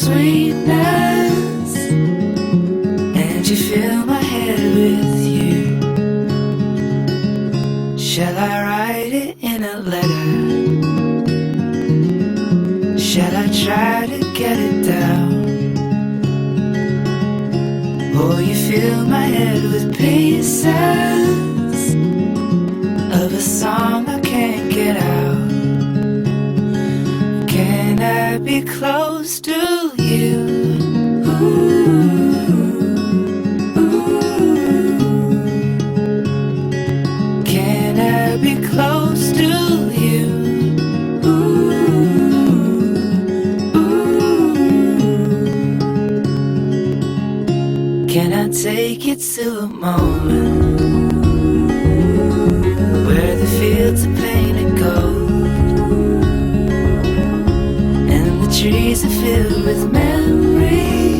sweetness, and you fill my head with you. Shall I write it in a letter? Shall I try to get it down? Or you fill my head with pieces of a song I can't get out? Can I be close to you? Can I be close to you? Can I take you to a moment where the fields are painted gold and the trees are filled with memories?